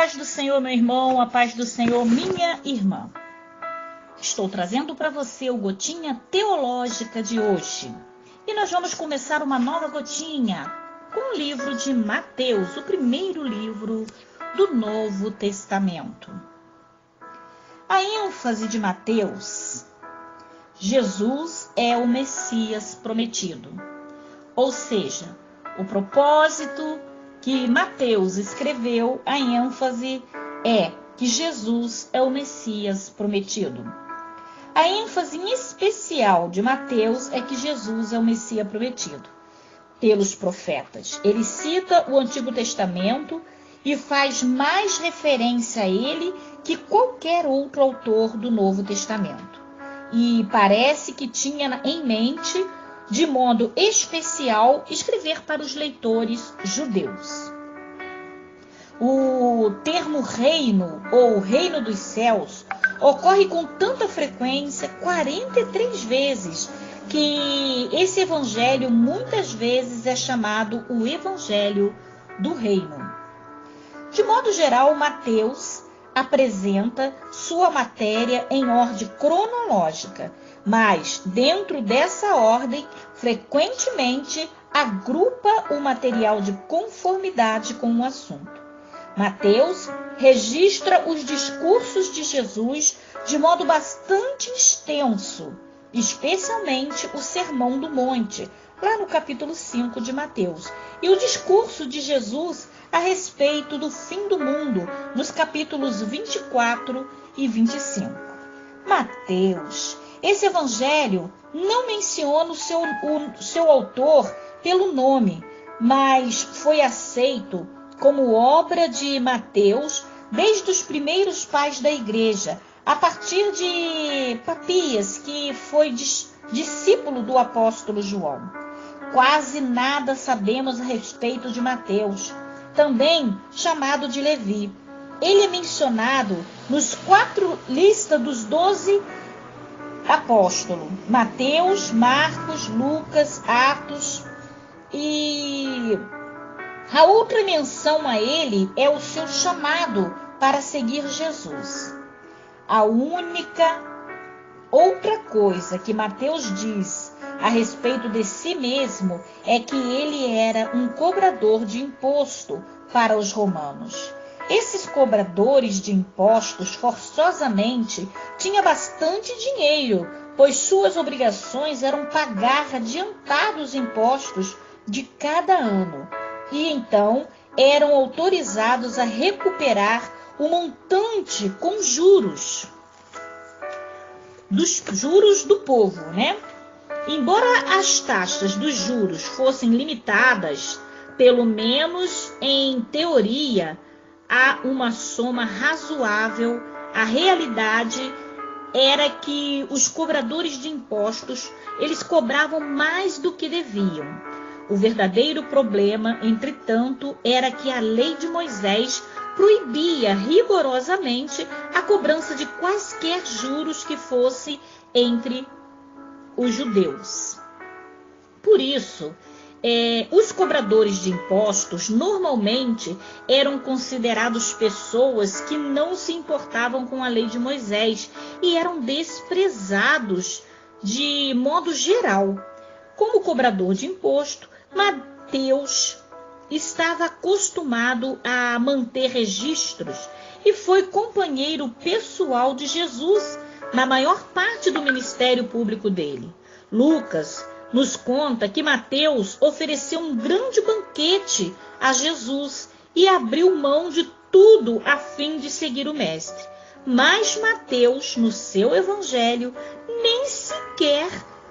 paz do Senhor, meu irmão, a paz do Senhor, minha irmã. Estou trazendo para você o Gotinha Teológica de hoje. E nós vamos começar uma nova gotinha com o livro de Mateus, o primeiro livro do Novo Testamento. A ênfase de Mateus: Jesus é o Messias prometido. Ou seja, o propósito que Mateus escreveu, a ênfase é que Jesus é o Messias prometido. A ênfase em especial de Mateus é que Jesus é o Messias prometido pelos profetas. Ele cita o Antigo Testamento e faz mais referência a ele que qualquer outro autor do Novo Testamento. E parece que tinha em mente, de modo especial, escrever para os leitores judeus. O termo reino ou reino dos céus ocorre com tanta frequência, 43 vezes, que esse evangelho muitas vezes é chamado o evangelho do reino. De modo geral, Mateus apresenta sua matéria em ordem cronológica, mas dentro dessa ordem, frequentemente agrupa o material de conformidade com o assunto. Mateus registra os discursos de Jesus de modo bastante extenso, especialmente o Sermão do Monte, lá no capítulo 5 de Mateus, e o discurso de Jesus a respeito do fim do mundo, nos capítulos 24 e 25. Mateus, esse evangelho não menciona o seu autor pelo nome, mas foi aceito como obra de Mateus desde os primeiros pais da igreja, a partir de Papias, que foi discípulo do apóstolo João. Quase nada sabemos a respeito de Mateus, também chamado de Levi. Ele é mencionado nos 4 listas dos 12 apóstolos: Mateus, Marcos, Lucas, Atos. E a outra menção a ele é o seu chamado para seguir Jesus. A única outra coisa que Mateus diz a respeito de si mesmo é que ele era um cobrador de imposto para os romanos. Esses cobradores de impostos forçosamente tinham bastante dinheiro, pois suas obrigações eram pagar adiantados impostos de cada ano, e então eram autorizados a recuperar o montante com juros, dos juros do povo, né? Embora as taxas dos juros fossem limitadas, pelo menos em teoria, a uma soma razoável, a realidade era que os cobradores de impostos, eles cobravam mais do que deviam. O verdadeiro problema, entretanto, era que a lei de Moisés proibia rigorosamente a cobrança de quaisquer juros que fosse entre os judeus. Por isso, os cobradores de impostos normalmente eram considerados pessoas que não se importavam com a lei de Moisés e eram desprezados de modo geral. Como cobrador de imposto, Mateus estava acostumado a manter registros e foi companheiro pessoal de Jesus na maior parte do ministério público dele. Lucas nos conta que Mateus ofereceu um grande banquete a Jesus e abriu mão de tudo a fim de seguir o mestre. Mas Mateus, no seu evangelho, nem sequer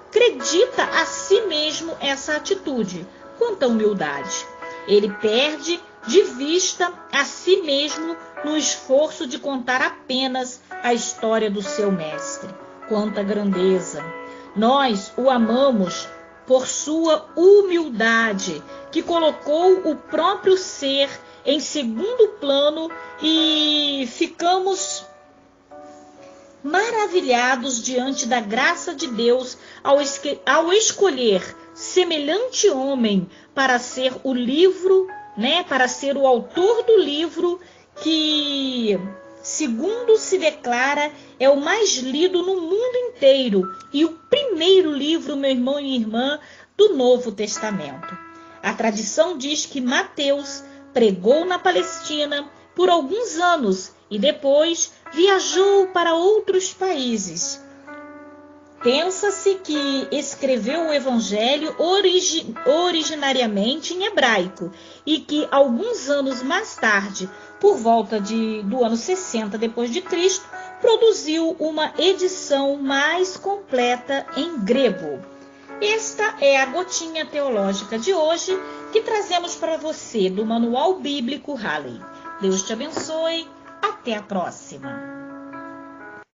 acredita a si mesmo essa atitude. Quanta humildade! Ele perde de vista a si mesmo no esforço de contar apenas a história do seu mestre. Quanta grandeza! Nós o amamos por sua humildade, que colocou o próprio ser em segundo plano, e ficamos maravilhados diante da graça de Deus ao escolher semelhante homem para ser o livro, para ser o autor do livro que, segundo se declara, é o mais lido no mundo inteiro e o primeiro livro, meu irmão e irmã, do Novo Testamento. A tradição diz que Mateus pregou na Palestina por alguns anos e depois viajou para outros países. Pensa-se que escreveu o Evangelho originariamente em hebraico e que alguns anos mais tarde, por volta do ano 60 depois de Cristo, produziu uma edição mais completa em grego. Esta é a gotinha teológica de hoje que trazemos para você do Manual Bíblico Halley. Deus te abençoe. Até a próxima.